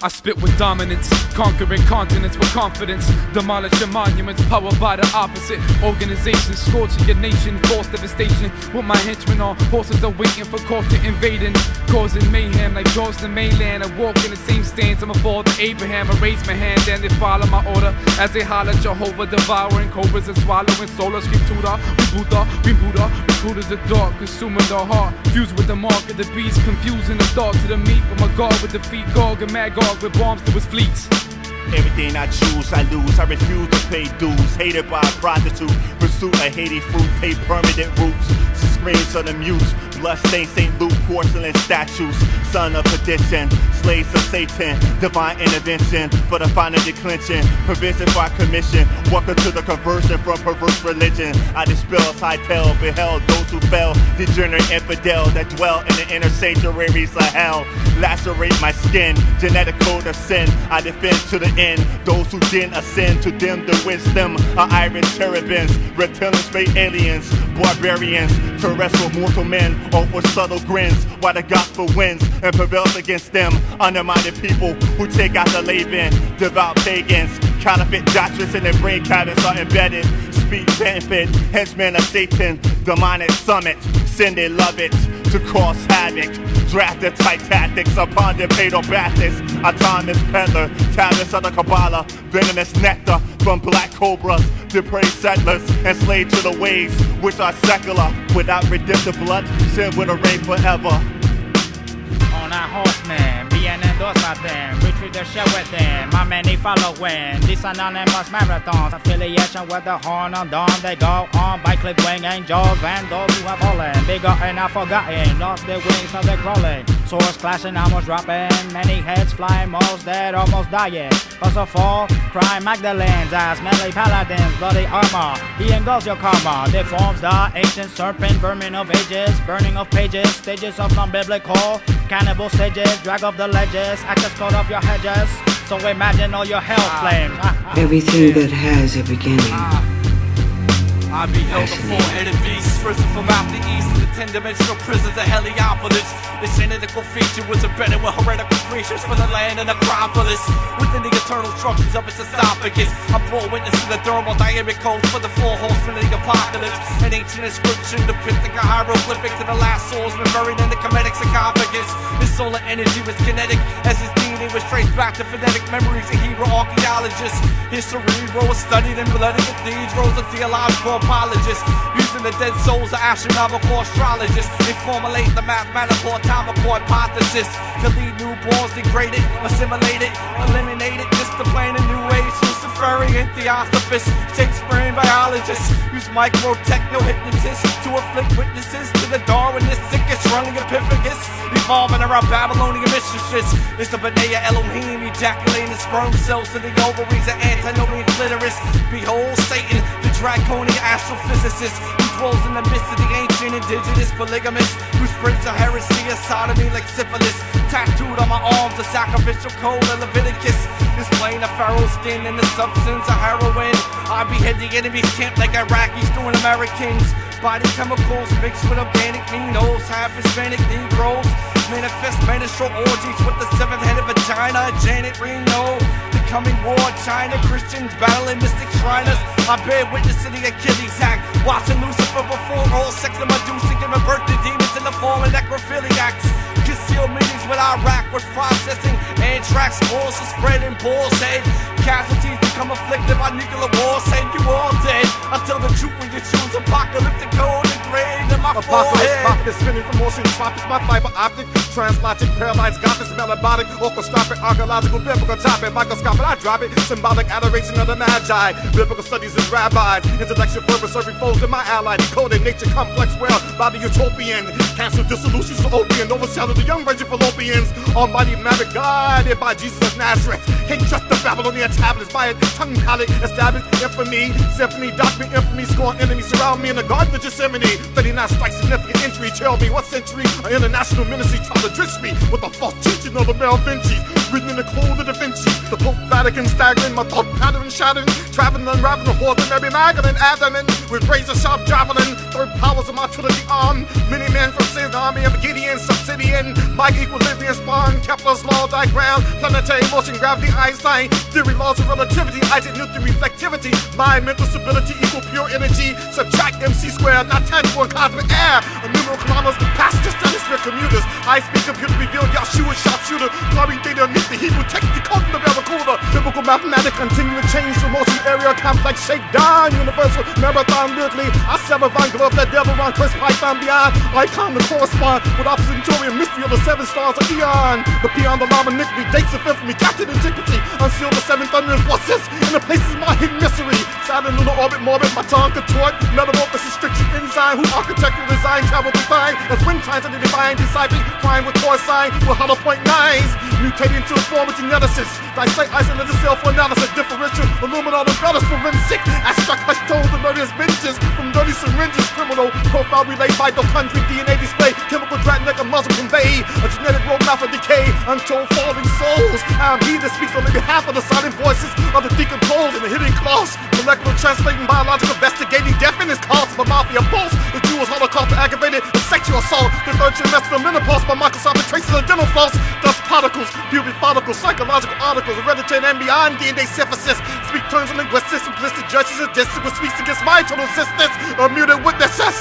I spit with dominance, conquering continents with confidence, demolishing monuments, powered by the opposite organization, scorching your nation, forced devastation. With my henchmen on horses are waiting for court to invading, causing mayhem like George the mainland. I walk in the same stance, I'm a father Abraham. I raise my hand and they follow my order as they holler Jehovah, devouring cobras and swallowing solar. Scream Tuda, we Buddha, recruiters of dark, consuming the heart, fused with the mark of the beast, confusing the thought to the meat. But my God with defeat, Gog and Magog with bombs to his fleets. Everything I choose, I lose. I refuse to pay dues. Hated by a prostitute, pursuit of Haiti fruits, hate permanent roots. Screams of the mutes, bloodstained St. Luke porcelain statues. Son of perdition, slaves of Satan. Divine intervention for the final declension. Provision by commission. Welcome to the conversion from perverse religion. I dispel, hightail, beheld those who fell. Degenerate infidel that dwell in the inner sanctuaries of hell. Lacerate my skin, genetic code of sin. I defend to the end those who didn't ascend. To them the wisdom of iron cherubims, reptilian space aliens, barbarians, terrestrial mortal men, all for subtle grins. While the gospel wins and prevails against them, undermined people who take out the Laban, devout pagans, counterfeit doctrines in their brain cabins are embedded. Speech benefit, henchmen of Satan, demonic summit, sin they love it to cause havoc. Drafted tight tactics upon their fatal Baptists. Autonomous peddler, tablets of the Kabbalah, venomous nectar from black cobras, depraved settlers, enslaved to the ways which are secular. Without redemptive blood, sin will reign forever. On our horsemen, being endorsed by them, retreat their shell with them, my many following, these anonymous marathons, affiliation with the horn on dawn, they go on by clip wing angels, and those who have fallen, bigger and not forgotten, lost their wings so they're crawling, swords clashing, almost dropping, many heads flying, most dead, almost dying, cause of fall, crying Magdalenes, as melee paladins, bloody armor, he engulfs your karma, deforms the ancient serpent, vermin of ages, burning of pages, stages of non-biblical, cannibal sages, drag off the ledges, actors cut off your hedges, so imagine all your hell flames. Everything that has a beginning. I beheld a four-headed beast, risen from out the east in the 10-dimensional prisons of Heliopolis. This analytical feature was embedded with heretical creatures from the land and Acropolis. Within the eternal structures of its esophagus, I bore witness to the thermodynamic code for the four horsemen of the apocalypse. An ancient inscription depicting a hieroglyphic to the last swordsman buried in the Kemetic sarcophagus. His solar energy was kinetic, as his DNA was traced back to phonetic memories of Hebrew archaeologists. His cerebral was studied in bloody cathedrals of theological apologists, using the dead souls of astronomical astrologists. They formulate the mathematical atomical hypothesis to lead newborns degraded, assimilated, eliminated, discipline in new age Luciferian theosophists, Shakespearean biologists, use micro-techno-hypnotists to afflict witnesses to the Darwinistic running epiphagus, evolving around Babylonian mistresses. It's the Benea Elohim ejaculating sperm cells to the ovaries of antinomian clitoris. Behold Satan, the draconian astrophysicist, who dwells in the midst of the ancient indigenous polygamists, who spreads a heresy of sodomy like syphilis. Tattooed on my arms, the sacrificial code of Leviticus, displaying a pharaoh's skin and the substance of heroin. I behead the enemy's camp like Iraqis doing Americans. Body chemicals mixed with organic minos, half Hispanic Negroes manifest menstrual orgies with the seventh-headed vagina. Janet Reno, the coming war, China Christians battling mystic Shriners. I bear witness to the Achilles act, watching Lucifer before all sex and Medusa, giving birth to demons in the form of necrophiliacs. Concealed meetings with Iraq was processing anthrax spores to spread in Bull's head. Casualties become afflicted by nuclear war, saying you all dead until the truth when you choose apocalyptic code engraved in my forehead. Apocalypse, spinning from motion, tropics, my fiber optic, translogic, paralyzed, gothic, melobotic, orchestropic, archaeological, biblical topic, microscopic, I drop it, symbolic adoration of the magi, biblical studies as rabbis, intellectual fervor serving foes in my ally, decoding nature complex world by the utopian, cancel dissolutions of opium, overshadow the young virgin Philoppians, almighty maverick guided by Jesus of Nazareth, can't trust the Babylonian tablets by a tongue colleague, established infamy, symphony, document infamy, scorn enemies surround me in the garden of Gethsemane, 39 strikes, significant injury, tell me what century, an international ministry tried to drench me with the false teaching of the Mel Vinci. written in the code of Da Vinci. The Pope Vatican staggering, my thought pattern shattering, traveling, unraveling the horse of Mary Magdalene, abdomen with razor sharp javelin. Third powers of my trilogy arm. Many men from Sin's army of Gideon, Subsidian, Mike equilibrium spawn, Kepler's law diagram, planetary motion, gravity, Einstein, theory, laws of relativity, Isaac Newton reflectivity, mind, mental stability equal pure energy, subtract MC squared, not tangible and cosmic air, a numeral kilometers, passenger stratosphere commuters, high-speed computer revealed Yahshua sharpshooter, glory data meet the Hebrew text decoding the Barracuda, biblical mathematics continuing change to motion area complex shakedown, universal marathon lyrically, I sever Von Glove, that devil on Chris Python beyond, icon to correspond with opposite Victorian mystery of the seven stars of Eon, the beyond the lava nickel, dates of infamy, captain antiquity, unseal the seven thundering forces, in the places of my hidden mystery, Saturn lunar orbit morbid, my tongue contort, metamorphosis striction enzyme, who architecture design travel through time, as wind trines of the divine, deciphering crime with core sign, with hollow point nines, mutating to a form of geneticist, dissect isolated cell for analysis, differential, aluminum umbrellas forensic, abstract hush tones and murderous benches, from dirty syringes, criminal, profile relayed by country DNA display, chemical drag neck and muzzle convey, a genetic roadmap of decay, untold falling souls, I'm he that speaks on the behalf of the silent voices of the decomposed and the hidden claws, molecular translating, biological investigating, death in his cause, my mafia pulse, the Jewish holocaust aggravated, the sexual assault, the third trimester of menopause by microscopic traces of dental floss, dust particles, pubic follicles, psychological articles, hereditary and beyond DNA synthesis, speak terms of linguistics, simplistic judges and distance, which speaks against my total existence, of muted witnesses.